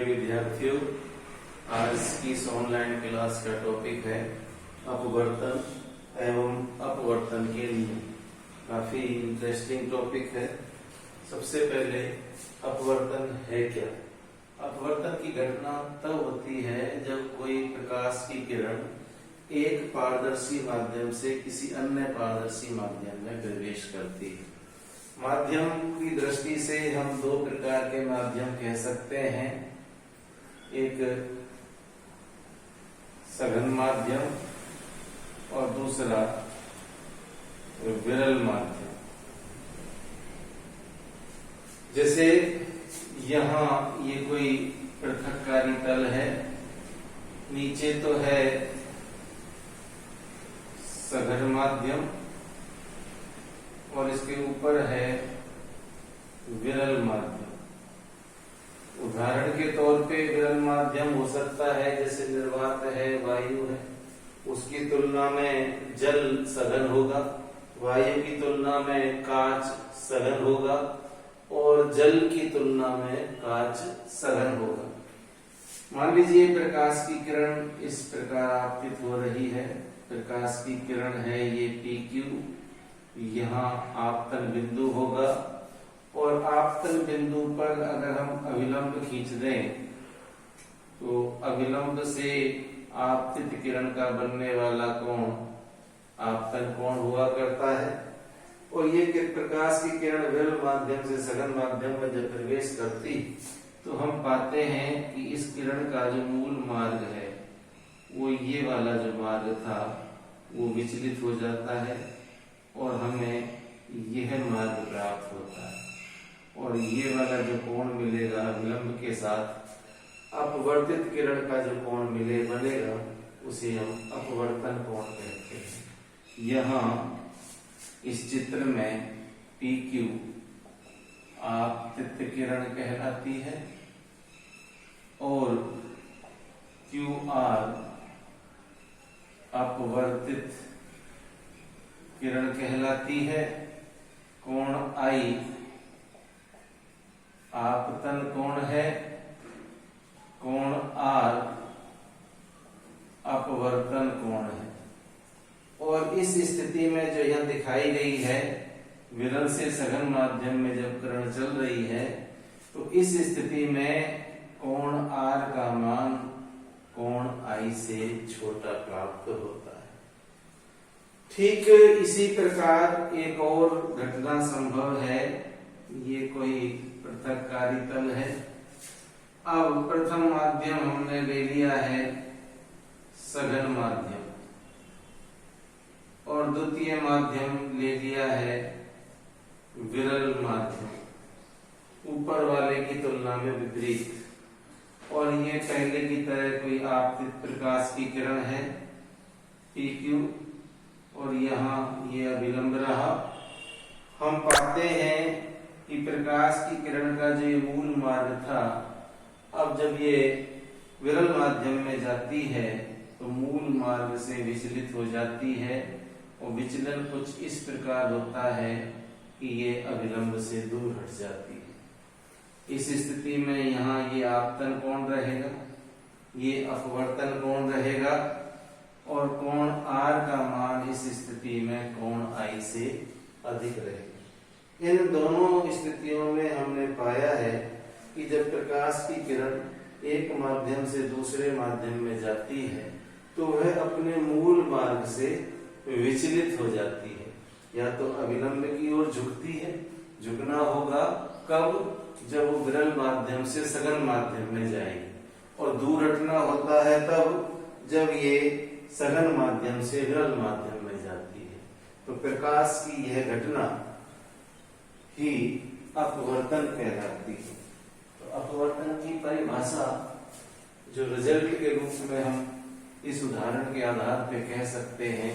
प्रिय विद्यार्थियों, आज की इस ऑनलाइन क्लास का टॉपिक है अपवर्तन एवं अपवर्तन के लिए। काफी इंटरेस्टिंग टॉपिक है। सबसे पहले अपवर्तन है क्या? अपवर्तन की घटना तब होती है जब कोई प्रकाश की किरण एक पारदर्शी माध्यम से किसी अन्य पारदर्शी माध्यम में प्रवेश करती है। माध्यम की दृष्टि से हम दो प्रकार के माध्यम कह सकते हैं, एक सघन माध्यम और दूसरा विरल माध्यम। जैसे यहाँ ये कोई पृथक्कारी तल है, नीचे तो है सघन माध्यम और इसके ऊपर है विरल माध्यम। उदाहरण के तौर पे विरल माध्यम हो सकता है जैसे निर्वात है, वायु है, उसकी तुलना में जल सघन होगा, वायु की तुलना में कांच सघन होगा और जल की तुलना में कांच सघन होगा। मान लीजिए प्रकाश की किरण इस प्रकार आपतित हो रही है। प्रकाश की किरण है ये PQ, यहाँ आपतन बिंदु होगा और आपतन बिंदु पर अगर हम अभिलंब खींच दें तो अभिलंब से आपतित किरण का बनने वाला कोण आपतन कोण हुआ करता है। और ये प्रकाश की किरण विरल माध्यम से सघन माध्यम में जब प्रवेश करती तो हम पाते हैं कि इस किरण का जो मूल मार्ग है वो ये वाला जो मार्ग था वो विचलित हो जाता है और हमें यह मार्ग प्राप्त होता है। और ये वाला जो कोण मिलेगा विलंब के साथ अपवर्तित किरण का जो कोण बनेगा उसे हम अपवर्तन कोण कहते हैं। यहाँ इस चित्र में PQ आपतित किरण कहलाती है और QR अपवर्तित किरण कहलाती है। कोण I आपतन कोण है, कोण R अपवर्तन कोण है। और इस स्थिति में जो यह दिखाई गई है, विरल से सघन माध्यम में जब किरण चल रही है तो इस स्थिति में कोण R का मान कोण I से छोटा प्राप्त होता है। ठीक इसी प्रकार एक और घटना संभव है। ये कोई पृथक्कारी तल है। अब प्रथम माध्यम हमने ले लिया है सघन माध्यम और द्वितीय माध्यम ले लिया है विरल माध्यम, ऊपर वाले की तुलना में विपरीत। और ये पहले की तरह कोई आपतित प्रकाश की किरण है PQ और यहाँ ये अभिलंब रहा। हम पाते हैं कि प्रकाश की किरण का जो ये मूल मार्ग था, अब जब ये विरल माध्यम में जाती है तो मूल मार्ग से विचलित हो जाती है और विचलन कुछ इस प्रकार होता है कि ये अभिलंब से दूर हट जाती है। इस स्थिति में यहाँ ये आपतन कोण रहेगा, ये अपवर्तन कोण रहेगा और कोण R का मान इस स्थिति में कोण I से अधिक रहेगा। इन दोनों स्थितियों में हमने पाया है कि जब प्रकाश की किरण एक माध्यम से दूसरे माध्यम में जाती है तो वह अपने मूल मार्ग से विचलित हो जाती है, या तो अभिलंब की ओर झुकती है। झुकना होगा कब? जब वो विरल माध्यम से सघन माध्यम में जाएगी, और दूर हटना होता है तब जब ये सघन माध्यम से विरल माध्यम में जाती है। तो प्रकाश की यह घटना ही अपवर्तन कहलाती है। तो अपवर्तन की परिभाषा जो रिजल्ट के रूप में हम इस उदाहरण के आधार पे कह सकते हैं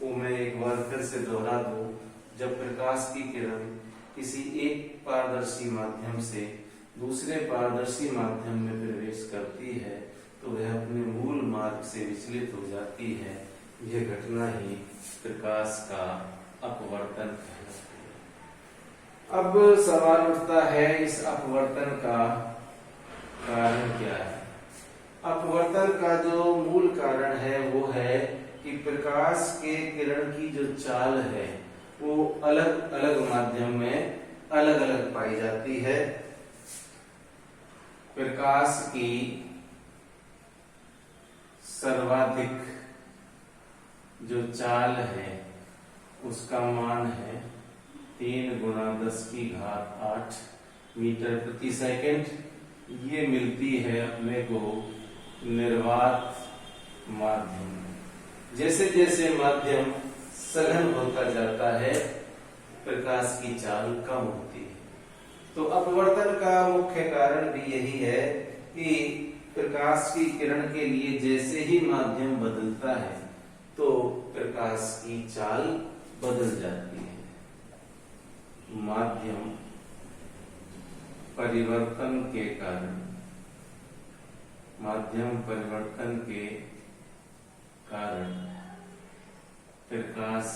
वो मैं एक बार फिर से दोहरा दूं। जब प्रकाश की किरण किसी एक पारदर्शी माध्यम से दूसरे पारदर्शी माध्यम में प्रवेश करती है तो वह अपने मूल मार्ग से विचलित हो जाती है। यह घटना ही प्रकाश का अपवर्तन कहलाती है। अब सवाल उठता है इस अपवर्तन का कारण क्या है? अपवर्तन का जो मूल कारण है वो है कि प्रकाश के किरण की जो चाल है वो अलग अलग माध्यम में अलग अलग पाई जाती है। प्रकाश की सर्वाधिक जो चाल है उसका मान है 3 × 10⁸ मीटर प्रति सेकंड। ये मिलती है अपने को निर्वात माध्यम में। जैसे जैसे माध्यम सघन होता जाता है प्रकाश की चाल कम होती है। तो अपवर्तन का मुख्य कारण भी यही है कि प्रकाश की किरण के लिए जैसे ही माध्यम बदलता है तो प्रकाश की चाल बदल जाती है। माध्यम परिवर्तन के कारण प्रकाश